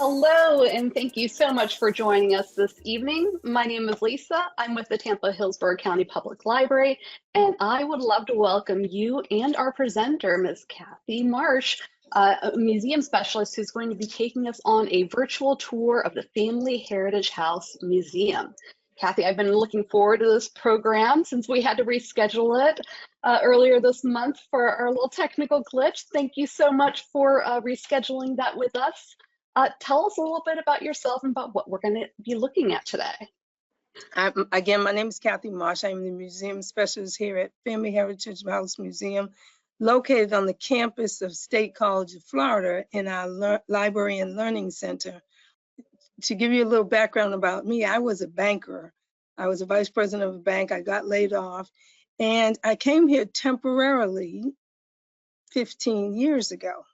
Hello, and thank you so much for joining us this evening. My name is Lisa. I'm with the Tampa Hillsborough County Public Library, and I would love to welcome you and our presenter, Ms. Kathy Marsh, a museum specialist who's going to be taking us on a virtual tour of the Family Heritage House Museum. Kathy, I've been looking forward to this program since we had to reschedule it earlier this month for our little technical glitch. Thank you so much for rescheduling that with us. Tell us a little bit about yourself and about what we're going to be looking at today. Again, my name is Kathy Marsh. I'm the museum specialist here at Family Heritage House Museum, located on the campus of State College of Florida in our Library and Learning Center. To give you a little background about me, I was a banker. I was a vice president of a bank. I got laid off, and I came here temporarily 15 years ago.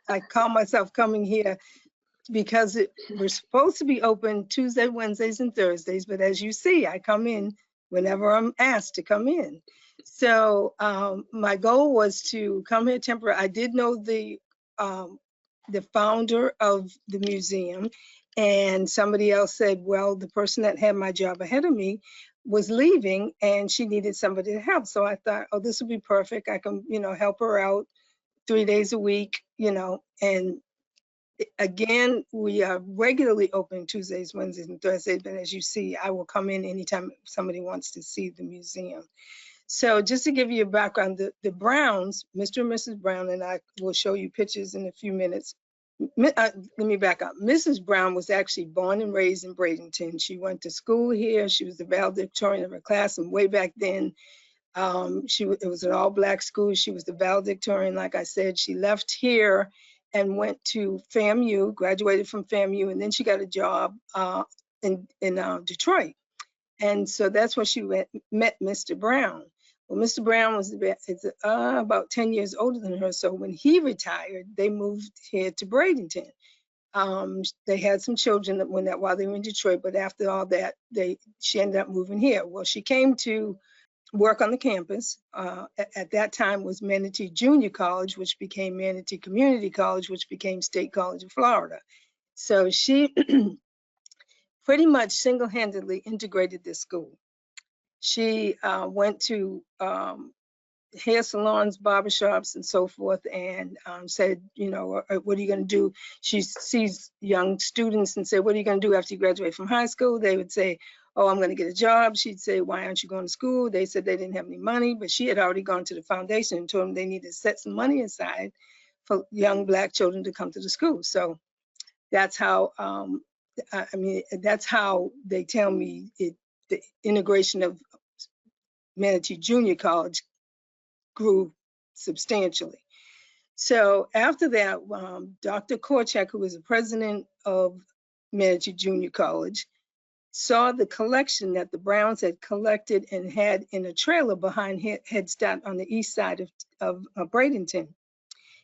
I call myself coming here because we're supposed to be open Tuesday, Wednesdays, and Thursdays. But as you see, I come in whenever I'm asked to come in. So my goal was to come here temporarily. I did know the founder of the museum, and somebody else said, well, the person that had my job ahead of me was leaving and she needed somebody to help. So I thought, oh, this would be perfect. I can, help her out 3 days a week, and again, we are regularly open Tuesdays, Wednesdays, and Thursdays, but as you see, I will come in anytime somebody wants to see the museum. So just to give you a background, the Browns, Mr. and Mrs. Brown, and I will show you pictures in a few minutes. Let me back up. Mrs. Brown was actually born and raised in Bradenton. She went to school here. She was the valedictorian of her class, and way back then, it was an all-black school. She was the valedictorian, like I said. She left here and went to FAMU, graduated from FAMU, and then she got a job in Detroit. And so that's where she met Mr. Brown. Well, Mr. Brown was about 10 years older than her. So when he retired, they moved here to Bradenton. They had some children while they were in Detroit, but after all that, she ended up moving here. Well, she came to work on the campus. At that time was Manatee Junior College, which became Manatee Community College, which became State College of Florida. So she pretty much single-handedly integrated this school. She went to hair salons, barbershops, and so forth, and said, what are you going to do? She sees young students and said, what are you going to do after you graduate from high school? They would say, oh, I'm going to get a job. She'd say, why aren't you going to school? They said they didn't have any money, but she had already gone to the foundation and told them they needed to set some money aside for young Black children to come to the school. So that's how, that's how they tell me the integration of Manatee Junior College grew substantially. So after that, Dr. Korchak, who was the president of Manatee Junior College, saw the collection that the Browns had collected and had in a trailer behind Head Start on the east side of Bradenton.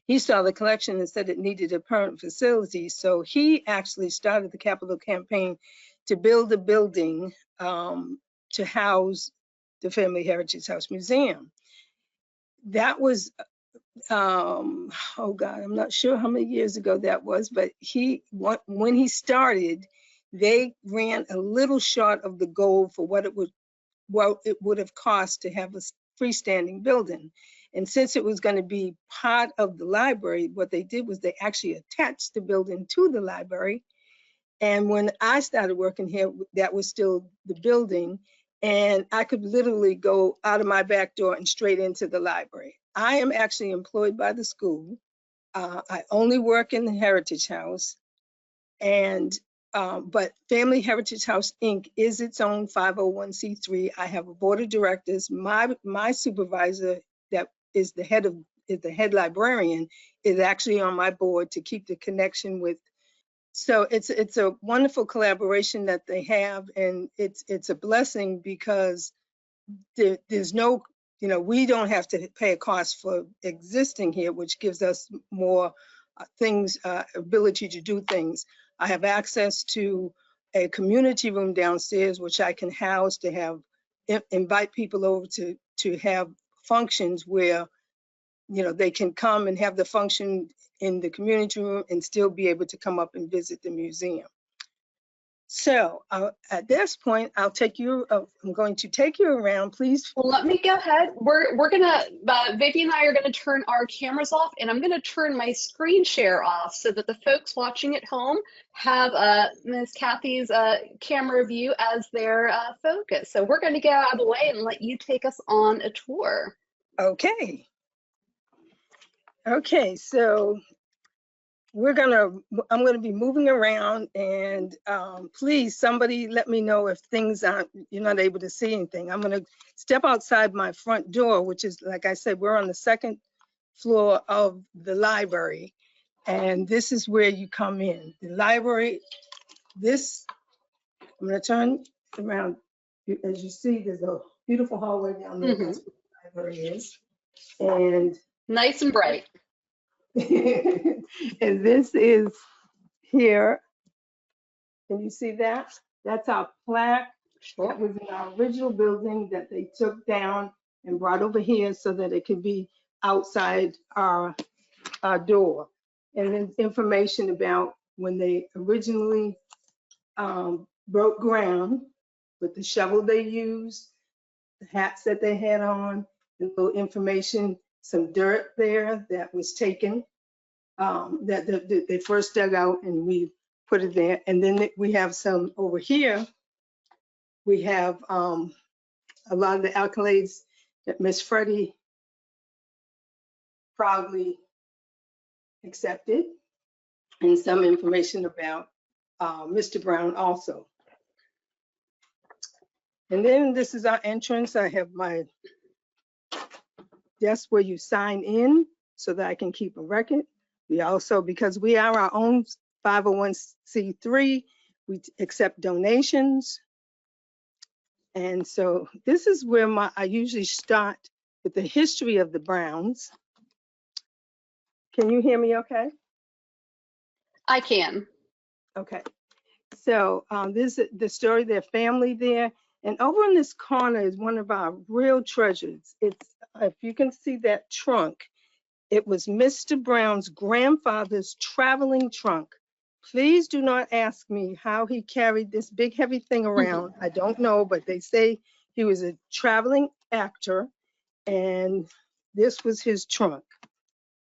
He saw the collection and said it needed a permanent facility. So he actually started the capital campaign to build a building to house the Family Heritage House Museum. That was, oh God, I'm not sure how many years ago that was, but when he started, they ran a little short of the goal for what it would have cost to have a freestanding building. And since it was going to be part of the library, what they did was they actually attached the building to the library. And when I started working here, that was still the building. And I could literally go out of my back door and straight into the library. I am actually employed by the school. I only work in the Heritage House. But Family Heritage House, Inc. is its own 501c3. I have a board of directors. My supervisor, that is the head librarian, is actually on my board to keep the connection with. So it's a wonderful collaboration that they have, and it's a blessing because there's no, we don't have to pay a cost for existing here, which gives us more ability to do things. I have access to a community room downstairs, which I can house to invite people over to have functions where they can come and have the function in the community room and still be able to come up and visit the museum. So at this point, I'm going to take you around, please. Well, let me go ahead. We're gonna Vivi and I are gonna turn our cameras off, and I'm gonna turn my screen share off so that the folks watching at home have Ms. Kathy's camera view as their focus. So we're gonna get out of the way and let you take us on a tour. Okay. Okay, so I'm gonna be moving around, and please, somebody let me know if you're not able to see anything. I'm gonna step outside my front door, which is, like I said, we're on the second floor of the library, and this is where you come in. The library, I'm gonna turn around. As you see, there's a beautiful hallway down there. That's where the library is. And nice and bright. and this is here. Can you see that? That's our plaque. Sure. That was in our original building that they took down and brought over here so that it could be outside our door. And then information about when they originally broke ground, with the shovel they used, the hats that they had on, a little information, some dirt there that was taken, that they first dug out, and we put it there. And then we have some over here. We have a lot of the accolades that Miss Freddie proudly accepted, and some information about Mr. Brown also. And then this is our entrance. I have my desk where you sign in so that I can keep a record. We also, because we are our own 501c3, we accept donations. And so this is where I usually start with the history of the Browns. Can you hear me okay? I can. Okay. So this is the story of their family there. And over in this corner is one of our real treasures. It's, if you can see that trunk, it was Mr. Brown's grandfather's traveling trunk. Please do not ask me how he carried this big heavy thing around. I don't know, but they say he was a traveling actor, and this was his trunk.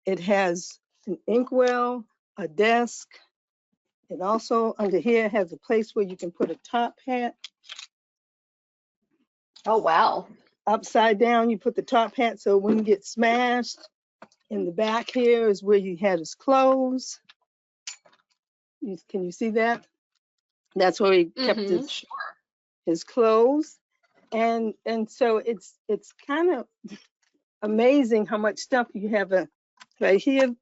It has an inkwell, a desk. It also under here has a place where you can put a top hat. Oh, wow. Upside down, you put the top hat so it wouldn't get smashed. In the back here is where he had his clothes. Can you see that? That's where he kept his clothes. And so it's kind of amazing how much stuff you have. Right here,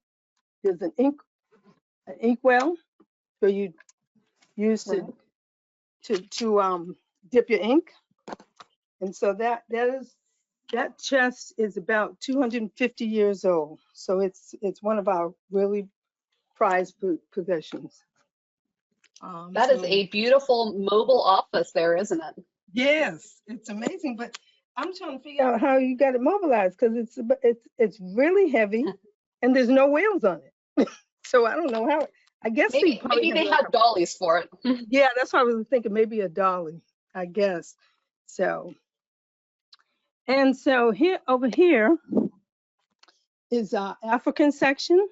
there's an inkwell where you use to dip your ink. And so that chest is about 250 years old. So it's one of our really prized possessions. That is a beautiful mobile office there, isn't it? Yes, it's amazing. But I'm trying to figure out how you got it mobilized, because it's really heavy and there's no wheels on it. So I don't know how. I guess maybe they had dollies for it. Yeah, that's what I was thinking. Maybe a dolly, I guess. So, and so here, over here is our African section,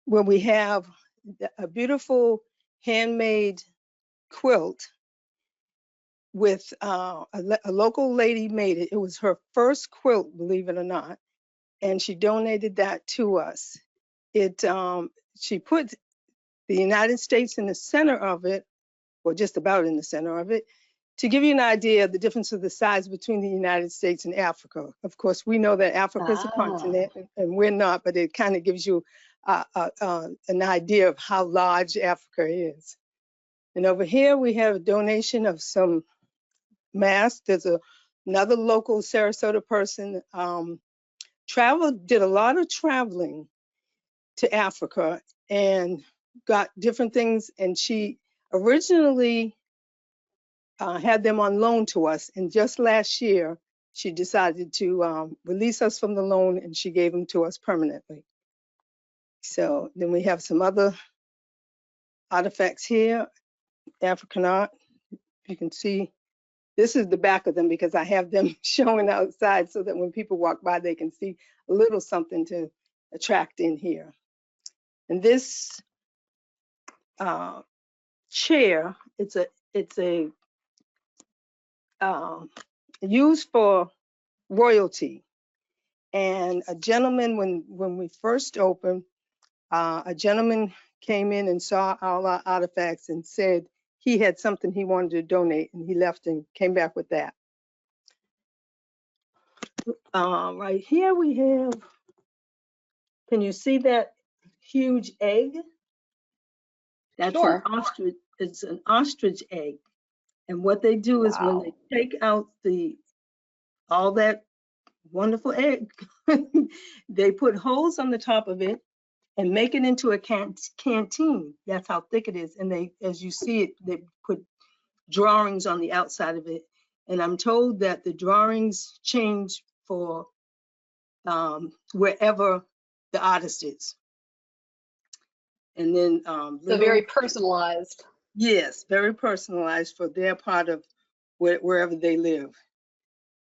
where we have a beautiful handmade quilt with a local lady made it. It was her first quilt, believe it or not, and she donated that to us. She put the United States in the center of it, or just about in the center of it, to give you an idea of the difference of the size between the United States and Africa. Of course, we know that Africa is a continent and we're not, but it kind of gives you an idea of how large Africa is. And over here, we have a donation of some masks. There's another local Sarasota person, did a lot of traveling to Africa and got different things. And she originally had them on loan to us. And just last year, she decided to release us from the loan, and she gave them to us permanently. So then we have some other artifacts here, African art. You can see this is the back of them because I have them showing outside so that when people walk by, they can see a little something to attract in here. And this chair, it's a used for royalty. And a gentleman, when we first opened, a gentleman came in and saw all our artifacts and said he had something he wanted to donate, and he left and came back with that. Right here we have, can you see that huge egg? That's Sure. an ostrich. It's an ostrich egg. And what they do is when they Wow. take out all that wonderful egg, they put holes on the top of it and make it into a canteen. That's how thick it is. And they, as you see it, they put drawings on the outside of it. And I'm told that the drawings change for wherever the artist is. And then So very personalized. yes, very personalized for their part of wherever they live.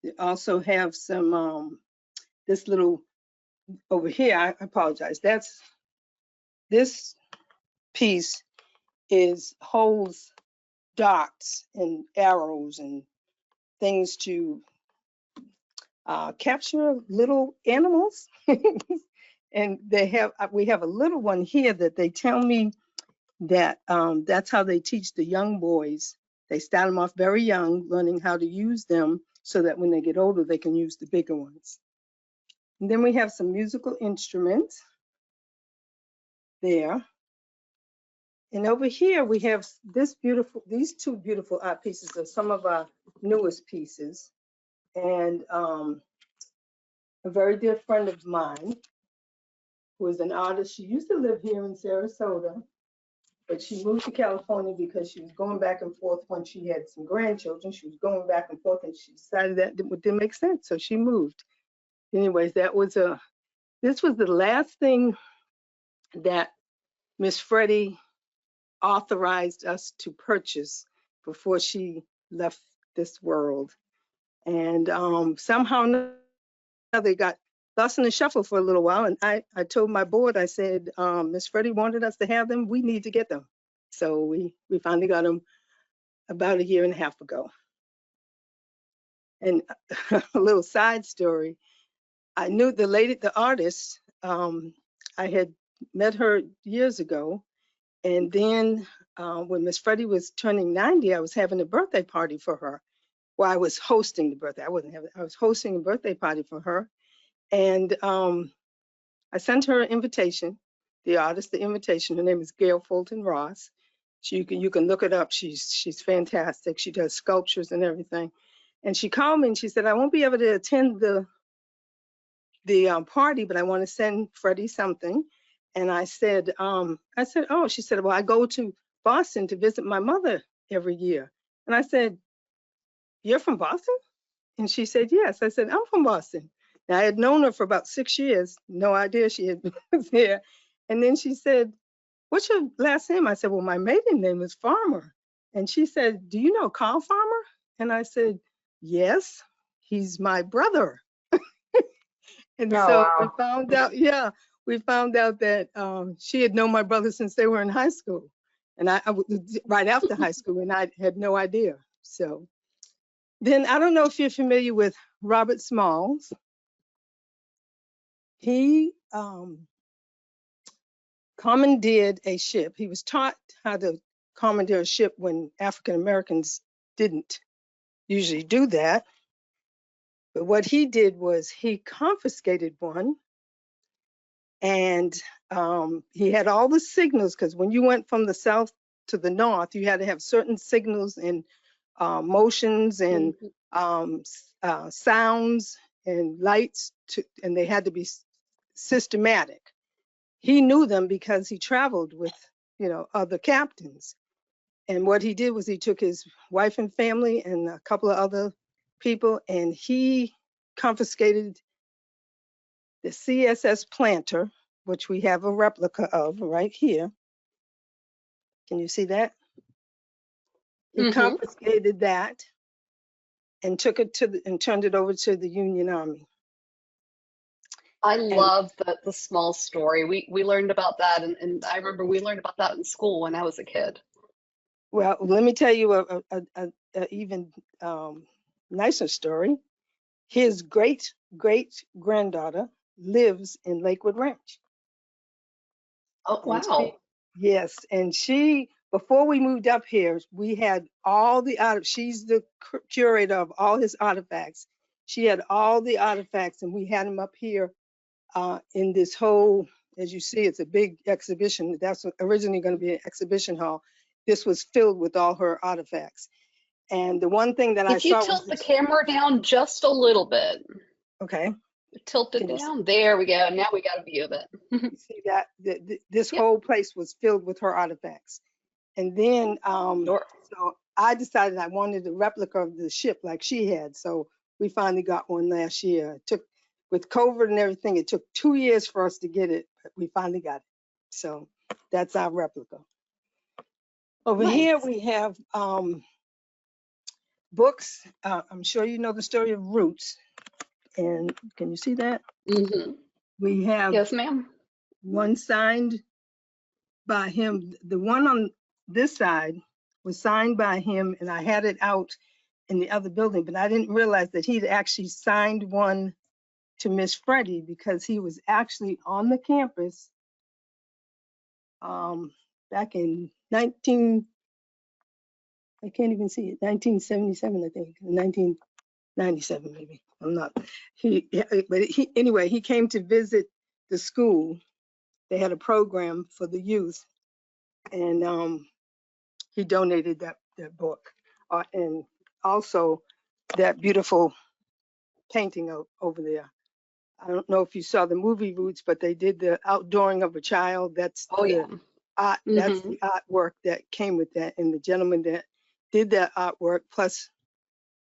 They also have some, this little, over here, I apologize. This piece holds darts and arrows and things to capture little animals. And we have a little one here that they tell me that that's how they teach the young boys. They start them off very young, learning how to use them so that when they get older, they can use the bigger ones. And then we have some musical instruments there. And over here, we have these two beautiful art pieces are some of our newest pieces. And a very dear friend of mine, who is an artist, she used to live here in Sarasota, but she moved to California because she was going back and forth when she had some grandchildren. She was going back and forth, and she decided that didn't make sense, so she moved. Anyways, this was the last thing that Miss Freddie authorized us to purchase before she left this world. And somehow or another, they got lost in the shuffle for a little while. And I told my board, I said, Miss Freddie wanted us to have them. We need to get them. So we finally got them about a year and a half ago. And a little side story, I knew the artist, I had met her years ago. And then when Miss Freddie was turning 90, I was having a birthday party for her. Well, I was hosting the birthday. I was hosting a birthday party for her. And I sent her an invitation, the artist, the invitation. Her name is Gail Fulton Ross. You can look it up. She's fantastic. She does sculptures and everything. And she called me and she said, I won't be able to attend the party, but I want to send Freddie something. And I said, oh, she said, well, I go to Boston to visit my mother every year. And I said, you're from Boston? And she said, yes. I said, I'm from Boston. Now, I had known her for about 6 years. No idea she had been here. And then she said, what's your last name? I said, well, my maiden name is Farmer. And she said, do you know Carl Farmer? And I said, yes, he's my brother. And Oh, so we wow. found out, yeah, we found out that she had known my brother since they were in high school. And right after high school, and I had no idea. So then I don't know if you're familiar with Robert Smalls. He commandeered a ship. He was taught how to commandeer a ship when African Americans didn't usually do that. But what he did was he confiscated one, and he had all the signals, because when you went from the south to the north, you had to have certain signals and motions and sounds and lights, and they had to be systematic. He knew them because he traveled with, other captains. And what he did was he took his wife and family and a couple of other people, and he confiscated the CSS planter, which we have a replica of right here. Can you see that? He Mm-hmm. confiscated that and took it to and turned it over to the Union Army. I And love the small story. We learned about that, and I remember we learned about that in school when I was a kid. well, let me tell you a even nicer story. His great great granddaughter lives in Lakewood Ranch. Oh, And she, wow. yes, and she, before we moved up here, we had all the art. She's the curator of all his artifacts. She had all the artifacts, and we had them up here in this whole, as you see, it's a big exhibition. That's originally going to be an exhibition hall. This was filled with all her artifacts. And the one thing that I If you saw was tilt the this, camera down just a little bit, okay, tilt it can you down. There we go. Now we got a view of it. see that? This Yep, whole place was filled with her artifacts. And then, sure. so I decided I wanted a replica of the ship like she had. So we finally got one last year. It took, with COVID and everything, it took 2 years for us to get it, but we finally got it. So that's our replica. Over here Nice. we have books. I'm sure you know the story of Roots. And can you see that? Mm-hmm. We have Yes, ma'am. one signed by him. The one on this side was signed by him, and I had it out in the other building, but I didn't realize that he'd actually signed one to Miss Freddie because he was actually on the campus back in 19, I can't even see it, 1977, I think, 1997 maybe. I'm not, but he, anyway, he came to visit the school. They had a program for the youth, and he donated that book. And also that beautiful painting over there. I don't know if you saw the movie Roots, but they did the outdooring of a child. That's Oh, the yeah. art, that's Mm-hmm. the artwork that came with that. And the gentleman that did that artwork, plus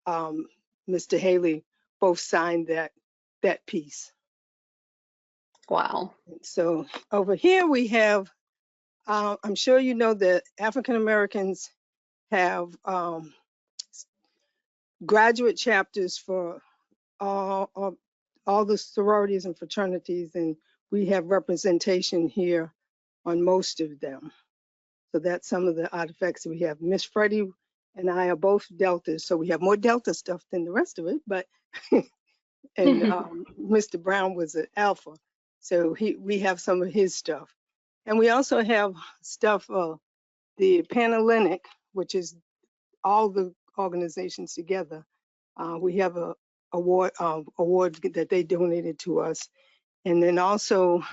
Mr. Haley, both signed that piece. Wow. So over here we have, I'm sure you know that African Americans have graduate chapters for all, all, all the sororities and fraternities, and we have representation here on most of them. So that's some of the artifacts that we have. Miss Freddie and I are both Deltas, so we have more Delta stuff than the rest of it, but, and Mr. Brown was an Alpha, so we have some of his stuff. And we also have stuff, the Panhellenic, which is all the organizations together. We have a award that they donated to us. And then also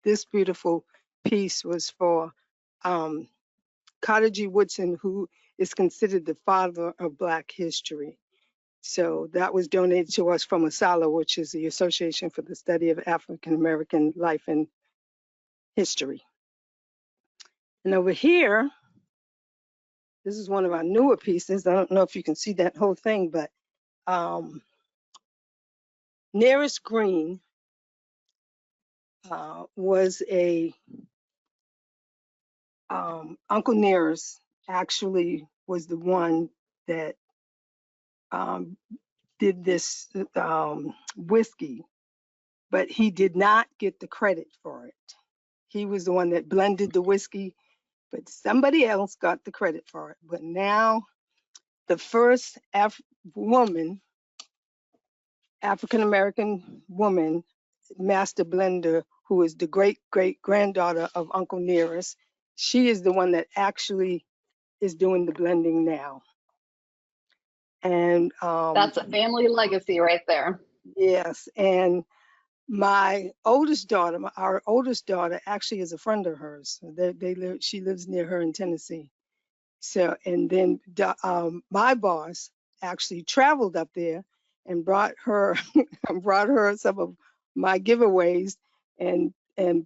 this beautiful piece was for Carter G. Woodson, who is considered the father of Black history. So that was donated to us from ASALH, which is the Association for the Study of African American Life and History. And over here, this is one of our newer pieces. I don't know if you can see that whole thing, but Nearest Green was a Uncle Nearest actually was the one that did this whiskey, but he did not get the credit for it. He was the one that blended the whiskey, but somebody else got the credit for it. But now the first woman, African American woman, master blender, who is the great great granddaughter of Uncle Nearest, she is the one that actually is doing the blending now. And That's a family legacy right there. yes, and my oldest daughter, our oldest daughter, actually is a friend of hers. They live. She lives near her in Tennessee. So, and then my boss actually traveled up there and brought her brought her some of my giveaways and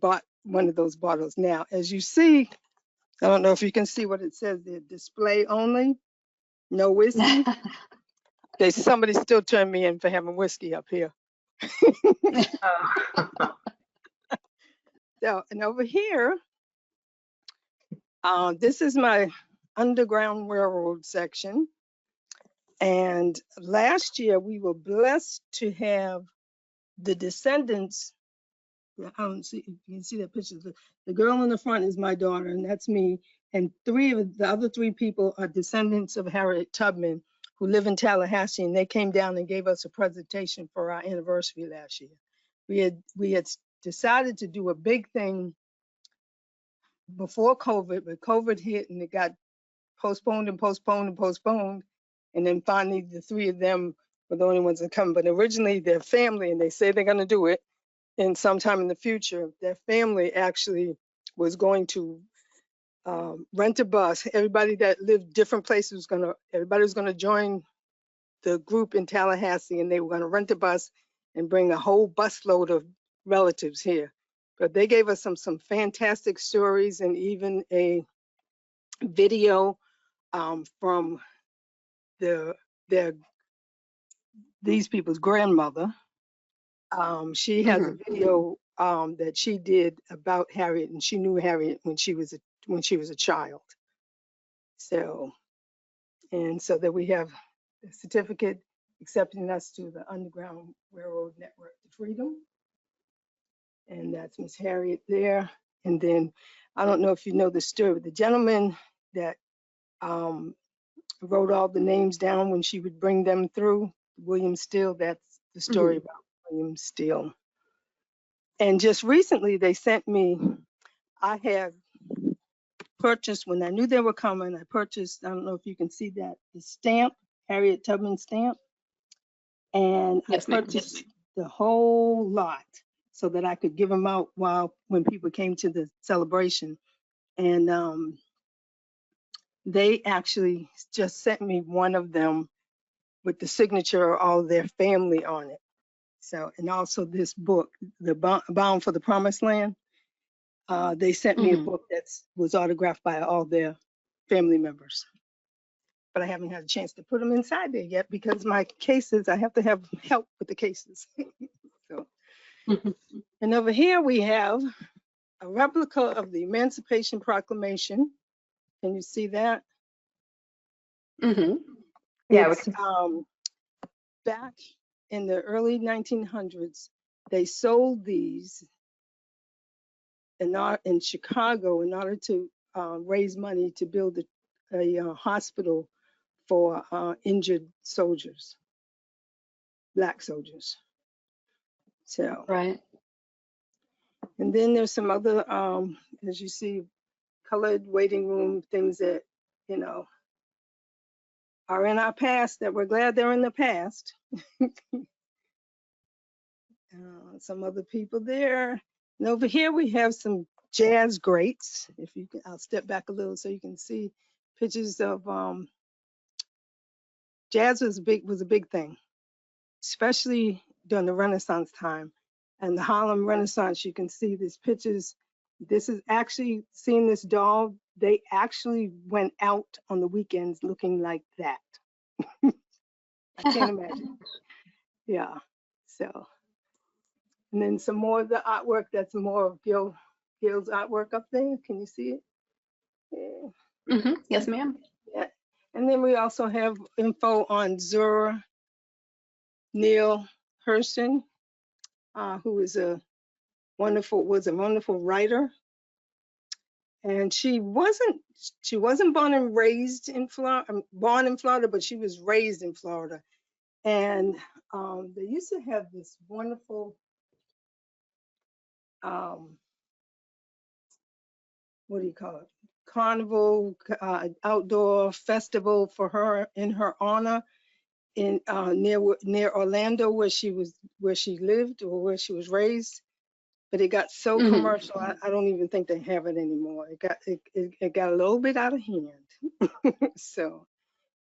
bought one of those bottles. Now, as you see, I don't know if you can see what it says there. Display only, no whiskey. Somebody still turned me in for having whiskey up here. Oh. So, and over here, this is my Underground Railroad section. And last year we were blessed to have the descendants. I don't see, you can see that picture. The girl in the front is my daughter, and that's me. And three of the other three people are descendants of Harriet Tubman, who live in Tallahassee, and they came down and gave us a presentation for our anniversary last year. We had decided to do a big thing before COVID, but COVID hit and it got postponed and postponed and postponed. And then finally, the three of them were the only ones that come. But originally, their family, and they say they're going to do it, and sometime in the future, their family actually was going to rent a bus. Everybody that lived different places everybody was gonna join the group in Tallahassee, and they were gonna rent a bus and bring a whole busload of relatives here. But they gave us some fantastic stories and even a video from their these people's grandmother. She has a video that she did about Harriet, and she knew Harriet when she was a child. So, and so that we have a certificate accepting us to the Underground Railroad Network to Freedom. And that's Miss Harriet there. And then I don't know if you know the story, but the gentleman that wrote all the names down when she would bring them through, William Steele, that's the story about William Steele. And just recently they sent me, I have purchased, when I knew they were coming, I purchased, I don't know if you can see that, the stamp, Harriet Tubman stamp. And Yes, I ma'am. purchased the whole lot so that I could give them out when people came to the celebration. And they actually just sent me one of them with the signature of all their family on it. So, and also this book, the Bound for the Promised Land. They sent me a book that was autographed by all their family members. But I haven't had a chance to put them inside there yet because my cases, I have to have help with the cases. So, and over here we have a replica of the Emancipation Proclamation. Can you see that? Yeah, It's back in the early 1900s. They sold these in Chicago in order to raise money to build a hospital for injured soldiers, Black soldiers. So, Right. and then there's some other, as you see, colored waiting room things that, you know, are in our past that we're glad they're in the past. Some other people there. And over here we have some jazz greats. If you can, I'll step back a little so you can see pictures of jazz was a big thing, especially during the Renaissance time. And the Harlem Renaissance, you can see these pictures. This is actually seeing this doll. They actually went out on the weekends looking like that. I can't imagine. Yeah. So, and then some more of the artwork. That's more of Gil's artwork up there. Can you see it? Yeah. Yes, ma'am. Yeah. And then we also have info on Zora Neale Hurston, who is was a wonderful writer. And she wasn't born and raised in Florida, but she was raised in Florida. And they used to have this wonderful what do you call it? Carnival, outdoor festival for her in her honor in near Orlando, where she lived or where she was raised. But it got so commercial, I don't even think they have it anymore. It got a little bit out of hand. So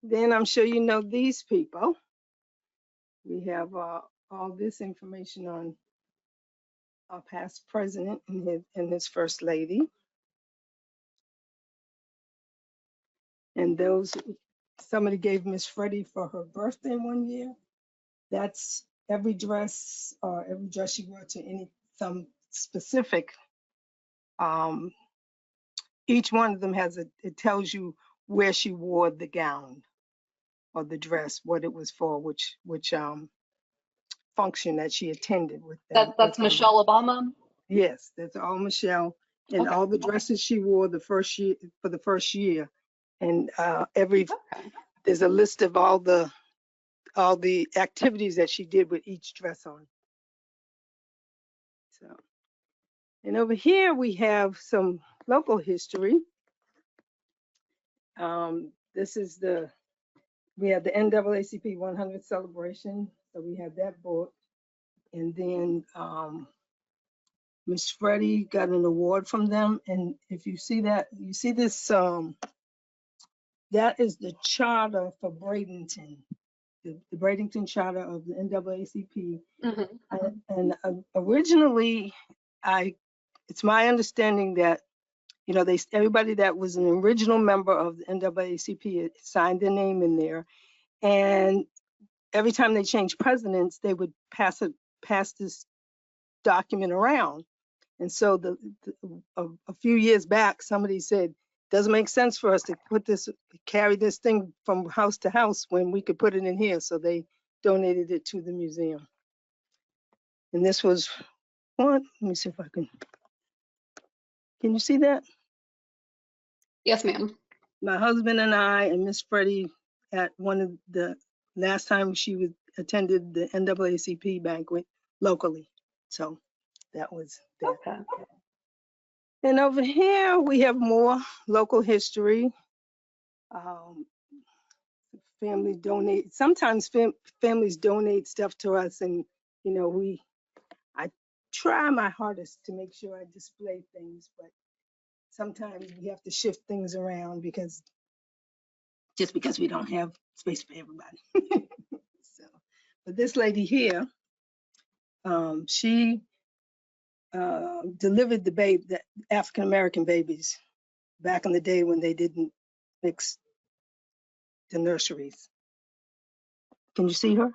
then I'm sure you know these people. We have all this information on our past president and his first lady. And those somebody gave Miss Freddie for her birthday one year. That's every dress she wore to some specific. Each one of them it tells you where she wore the gown or the dress, what it was for, which function that she attended with them. That's Michelle Obama. Yes, that's all Michelle, and Okay. all the dresses she wore the first year, and there's a list of all the activities that she did with each dress on. So, and over here we have some local history. We have the NAACP 100th celebration, so we have that book, and then Miss Freddie got an award from them, and if you see this, that is the charter for Bradenton, the Bradenton charter of the NAACP. And originally, it's my understanding that everybody that was an original member of the NAACP signed their name in there, and every time they changed presidents, they would pass this document around. And so a few years back, somebody said, doesn't make sense for us to carry this thing from house to house when we could put it in here. So they donated it to the museum. And this was one, let me see if I can you see that? Yes, ma'am. My husband and I and Miss Freddie at one of the last time she attended the NAACP banquet locally. So that was that. Okay. And over here we have more local history. Family donate. Sometimes families donate stuff to us, and I try my hardest to make sure I display things, but sometimes we have to shift things around because we don't have space for everybody. So, but this lady here, she delivered the African American babies back in the day when they didn't mix the nurseries. Can you see her?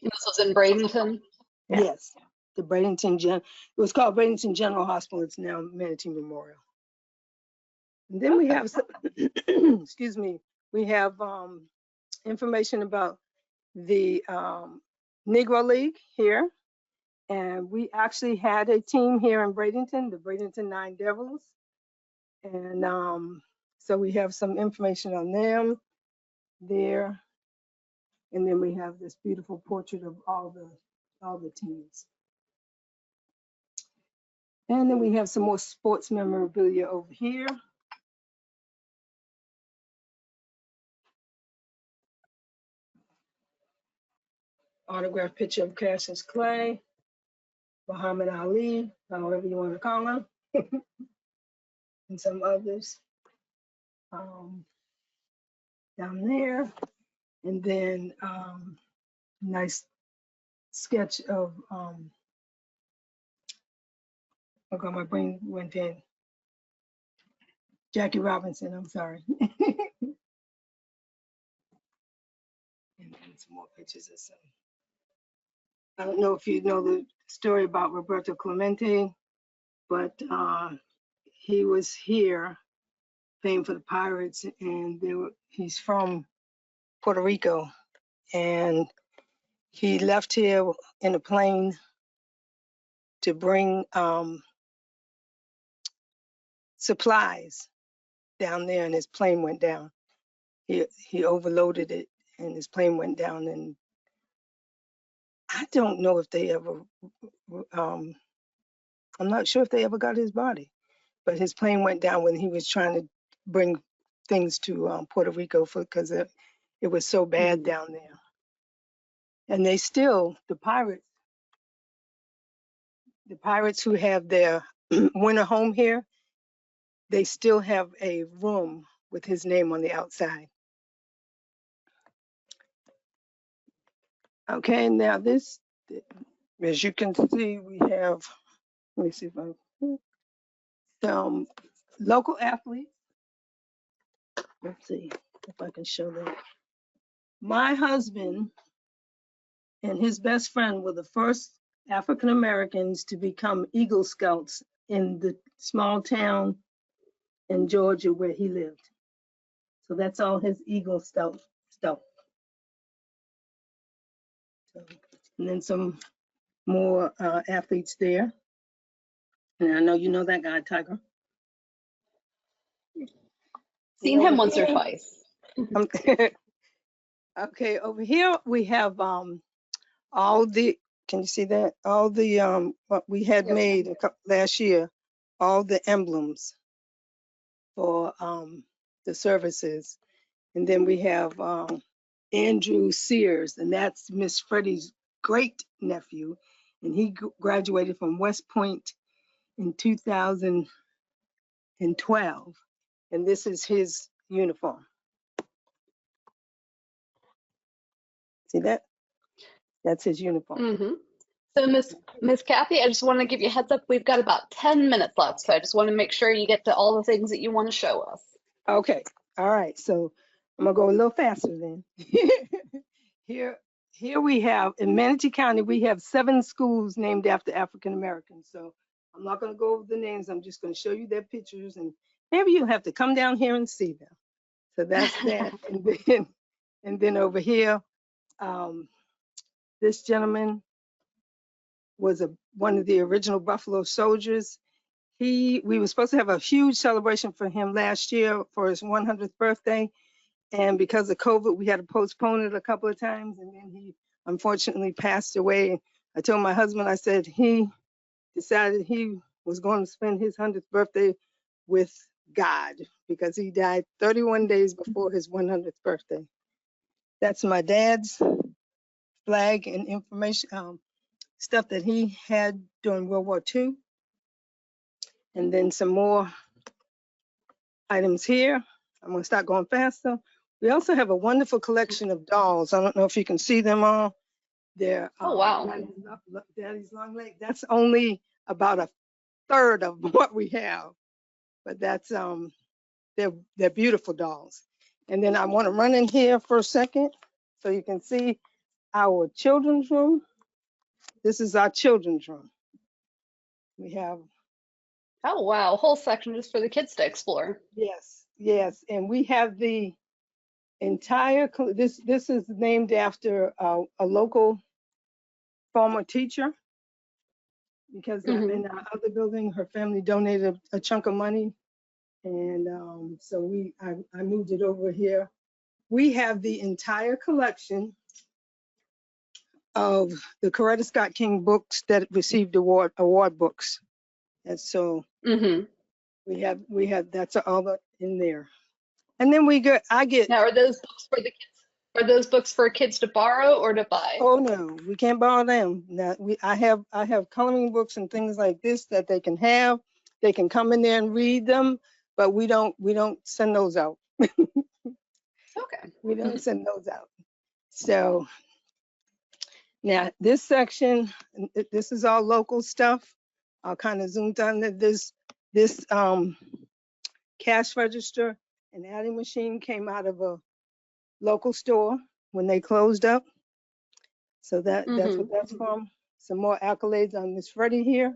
This was in Bradenton. Yeah. Yes, the it was called Bradenton General Hospital. It's now Manatee Memorial. And then we have, excuse me, we have information about the Negro League here. And we actually had a team here in Bradenton, the Bradenton Nine Devils. And so we have some information on them there. And then we have this beautiful portrait of all the teams. And then we have some more sports memorabilia over here. Autographed picture of Cassius Clay, Muhammad Ali, however you want to call him, and some others down there. And then nice sketch of, my brain went in. Jackie Robinson, I'm sorry. And some more pictures of some. I don't know if you know the story about Roberto Clemente, but he was here playing for the Pirates, and he's from Puerto Rico, and he left here in a plane to bring supplies down there, and his plane went down. He overloaded it, and his plane went down, and I don't know if they ever, I'm not sure if they ever got his body, but his plane went down when he was trying to bring things to Puerto Rico because it was so bad down there. And they still, the Pirates who have their winter home here, they still have a room with his name on the outside. Okay, now this, as you can see, we have, let me see if I, some local athletes. Let's see. if I can show that. My husband and his best friend were the first African Americans to become Eagle Scouts in the small town in Georgia where he lived. So that's all his Eagle Scout stuff. So, and then some more athletes there. And I know you know that guy, Tiger. Seen him once or twice. Okay, over here we have all the, can you see that? All the what we had made last year, all the emblems for the services. And then we have Andrew Sears, and that's Miss Freddie's great nephew. And he graduated from West Point in 2012. And this is his uniform. See that? That's his uniform. Mm-hmm. So Miss Kathy, I just want to give you a heads up. We've got about 10 minutes left, so I just want to make sure you get to all the things that you want to show us. Okay. All right. So I'm gonna go a little faster then. Here we have in Manatee County, we have 7 schools named after African Americans. So I'm not gonna go over the names. I'm just gonna show you their pictures, and maybe you'll have to come down here and see them. So that's that. And then over here, this gentleman was one of the original Buffalo Soldiers. We were supposed to have a huge celebration for him last year for his 100th birthday. And because of COVID, we had to postpone it a couple of times. And then he unfortunately passed away. I told my husband, I said, he decided he was going to spend his 100th birthday with God because he died 31 days before his 100th birthday. That's my dad's flag and information, stuff that he had during World War II. And then some more items here. I'm going to start going faster. We also have a wonderful collection of dolls. I don't know if you can see them all. They're Oh, wow. Daddy's long leg. That's only about a third of what we have, but that's they're beautiful dolls. And then I want to run in here for a second so you can see our children's room. This is our children's room. We have, Oh, wow. A whole section just for the kids to explore. yes, and we have the entire, this is named after a local former teacher, because in our other building, her family donated a chunk of money. And so I moved it over here. We have the entire collection of the Coretta Scott King books that received award books. And so we have that's all in there. And then I get. Now, are those books for the kids? Are those books for kids to borrow or to buy? Oh no, we can't borrow them. Now I have coloring books and things like this that they can have. They can come in there and read them, but we don't send those out. Okay. We don't send those out. So now this section, this is all local stuff. I'll kind of zoom down to this cash register and adding machine came out of a local store when they closed up. So that's what that's from. Some more accolades on Miss Freddie here.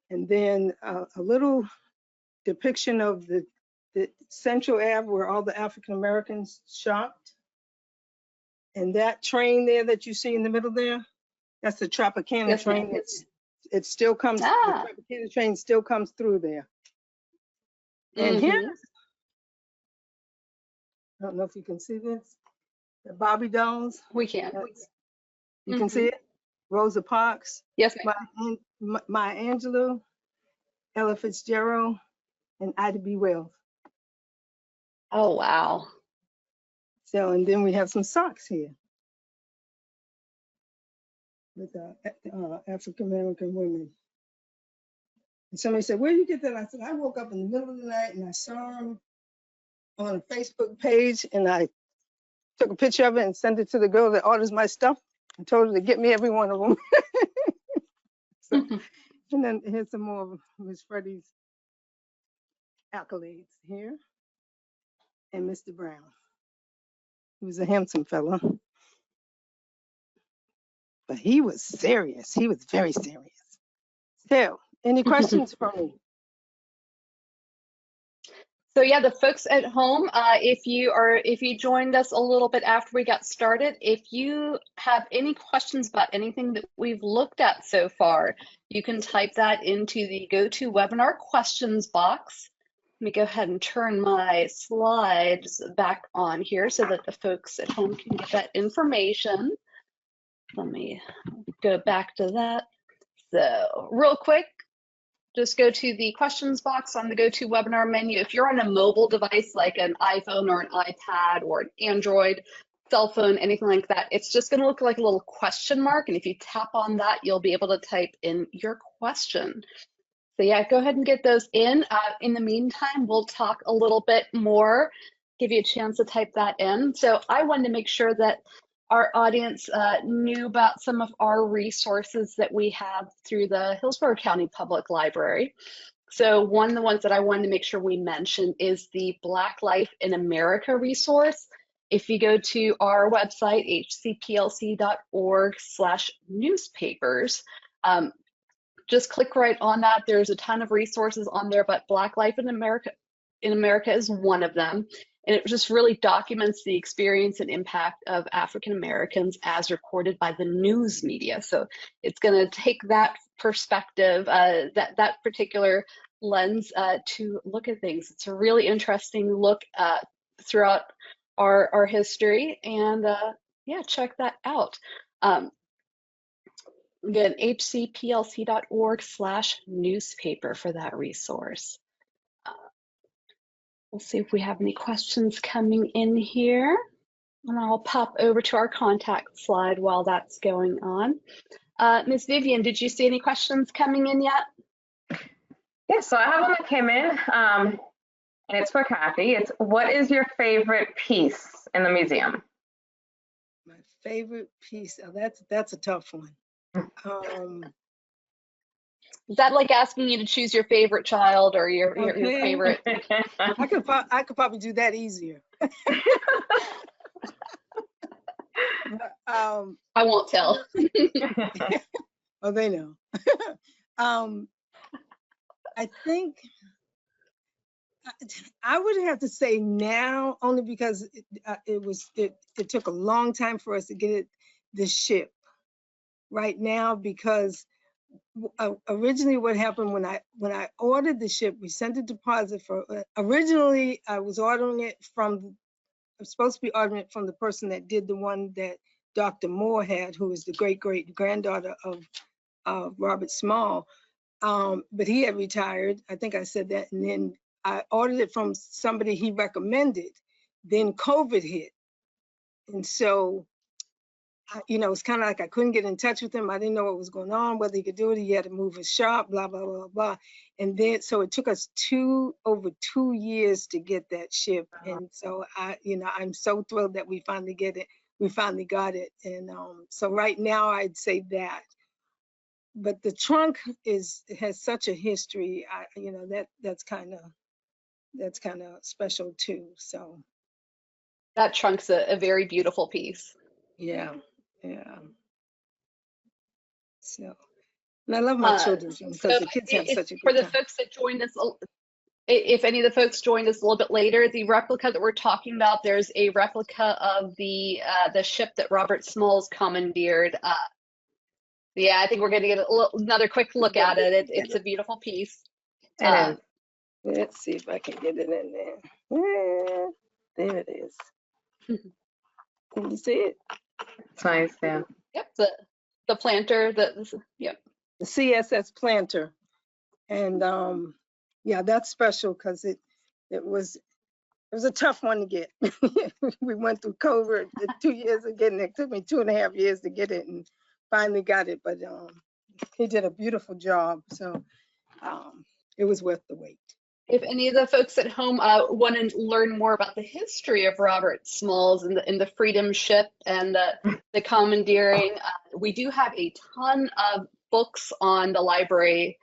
And then a little depiction of the Central Ave where all the African Americans shopped. And that train there that you see in the middle there, that's the Tropicana train. It still comes, the Tropicana train still comes through there. And here, I don't know if you can see this, the Barbie dolls. We can. You can see it? Rosa Parks. Yes, ma'am. Maya Angelou, Ella Fitzgerald, and Ida B. Wells. Oh, wow. So, and then we have some socks here with African American women. And somebody said, where did you get that? I said, I woke up in the middle of the night and I saw them on a Facebook page and I took a picture of it and sent it to the girl that orders my stuff and told her to get me every one of them. So, and then here's some more of Miss Freddie's accolades here. And Mr. Brown. He was a handsome fellow, but he was serious. He was very serious. So, any questions for me? So yeah, the folks at home, if you joined us a little bit after we got started, if you have any questions about anything that we've looked at so far, you can type that into the GoToWebinar questions box. Let me go ahead and turn my slides back on here so that the folks at home can get that information. Let me go back to that. So real quick, just go to the questions box on the GoToWebinar menu. If you're on a mobile device like an iPhone or an iPad or an Android cell phone, anything like that, it's just going to look like a little question mark. And if you tap on that, you'll be able to type in your question. So yeah, go ahead and get those in. In the meantime, we'll talk a little bit more, give you a chance to type that in. So I wanted to make sure that our audience knew about some of our resources that we have through the Hillsborough County Public Library. So one of the ones that I wanted to make sure we mentioned is the Black Life in America resource. If you go to our website, hcplc.org/newspapers, just click right on that. There's a ton of resources on there, but Black Life in America is one of them. And it just really documents the experience and impact of African Americans as recorded by the news media. So it's going to take that perspective, that particular lens to look at things. It's a really interesting look throughout our history, and yeah, check that out. Again, hcplc.org/newspaper for that resource. We'll see if we have any questions coming in here. And I'll pop over to our contact slide while that's going on. Ms. Vivian, did you see any questions coming in yet? Yes, so I have one that came in, and it's for Kathy. It's, what is your favorite piece in the museum? My favorite piece, oh, that's a tough one. Is that like asking you to choose your favorite child or your favorite? I could probably do that easier. I won't tell. Oh, they know. I think I would have to say now, only because it took a long time for us to get the ship right now, because originally what happened when I ordered the ship, we sent a deposit for, originally I was supposed to be ordering it from the person that did the one that Dr. Moore had, who was the great granddaughter of Robert Small, but he had retired. I think I said that. And then I ordered it from somebody he recommended. Then COVID hit. And so, it's kind of like I couldn't get in touch with him. I didn't know what was going on, whether he could do it. He had to move his shop, blah, blah, blah, blah. And then, so it took us over 2 years to get that ship. And so I'm so thrilled that we finally got it. And so right now I'd say that. But the trunk has such a history. That's kind of special too. So that trunk's a very beautiful piece. Yeah. So, and I love my children because the kids have such a good time. For the folks that joined us, if any of the folks joined us a little bit later, the replica that we're talking about, there's a replica of the ship that Robert Smalls commandeered. Yeah, I think we're going to get another quick look at it. It's a beautiful piece. Let's see if I can get it in there. Yeah, there it is. Can you see it? It's nice, yeah. Yep, the planter, yep. The CSS planter. And yeah, that's special because it was a tough one to get. We went through COVID, 2 years of getting it. It took me 2.5 years to get it and finally got it, but he did a beautiful job. So it was worth the wait. If any of the folks at home want to learn more about the history of Robert Smalls and the Freedom Ship and the commandeering, we do have a ton of books on the library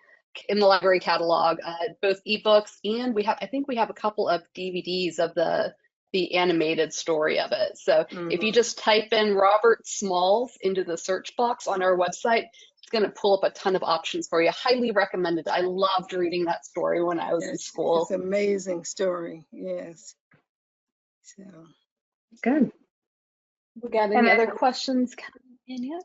in the library catalog, both ebooks and I think we have a couple of DVDs of the animated story of it. So if you just type in Robert Smalls into the search box on our website, it's going to pull up a ton of options for you. Highly recommended. I loved reading that story when I was in school. It's an amazing story. Yes. So Good. We got any other questions coming in yet?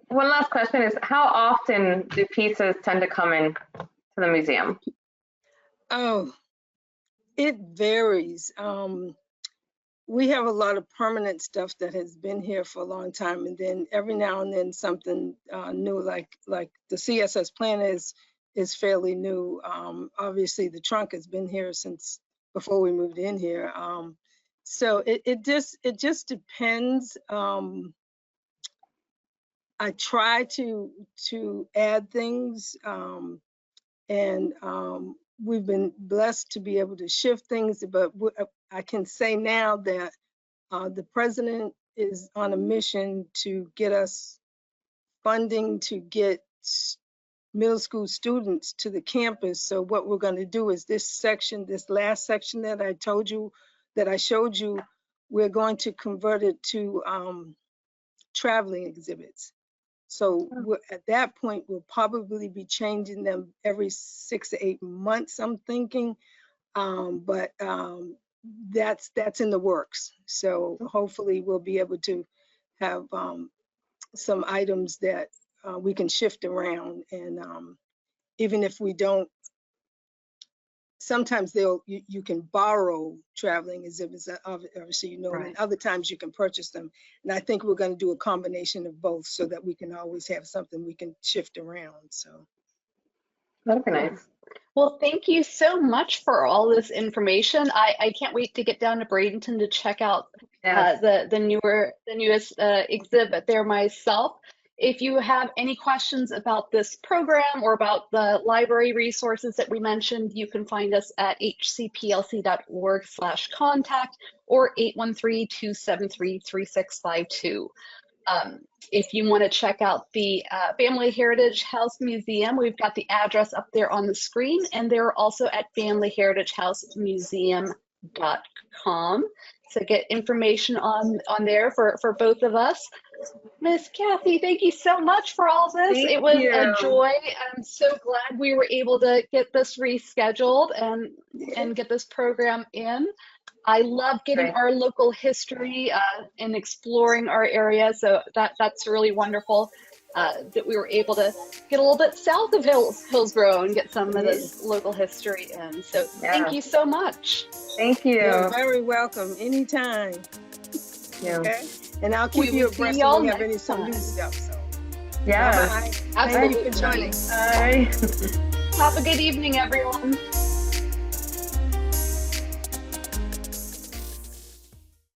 One last question is, how often do pieces tend to come in to the museum? Oh, it varies. We have a lot of permanent stuff that has been here for a long time, and then every now and then something new, like the CSS plan is fairly new. Obviously, the trunk has been here since before we moved in here. So it just depends. I try to add things, and we've been blessed to be able to shift things, but I can say now that the president is on a mission to get us funding to get middle school students to the campus. So what we're going to do is this last section that I told you, that I showed you, we're going to convert it to traveling exhibits. So at that point, we'll probably be changing them every 6 to 8 months, I'm thinking. But that's in the works. So hopefully we'll be able to have some items that we can shift around. And even if we don't, sometimes you can borrow traveling exhibits, obviously, you know, Right. and other times you can purchase them. And I think we're going to do a combination of both so that we can always have something we can shift around. So That'd be nice. Well, thank you so much for all this information. I can't wait to get down to Bradenton to check out Yes. the newest exhibit there myself. If you have any questions about this program or about the library resources that we mentioned, you can find us at hcplc.org/contact or 813-273-3652. If you want to check out the Family Heritage House Museum, we've got the address up there on the screen, and they're also at familyheritagehousemuseum.com. So get information on there for both of us. Miss Kathy, thank you so much for all this. Thank It was you. a joy. I'm so glad we were able to get this rescheduled and get this program in. I love getting Great. our local history and exploring our area. So that's really wonderful that we were able to get a little bit south of Hillsborough and get some of this local history in. So thank you so much. Thank you. you're very welcome anytime. Yeah. Okay. And I'll keep We you will see abreast y'all when we have next some new time. stuff. So Yeah. bye. Thank you Absolutely. for joining. Bye. Have a good evening, everyone.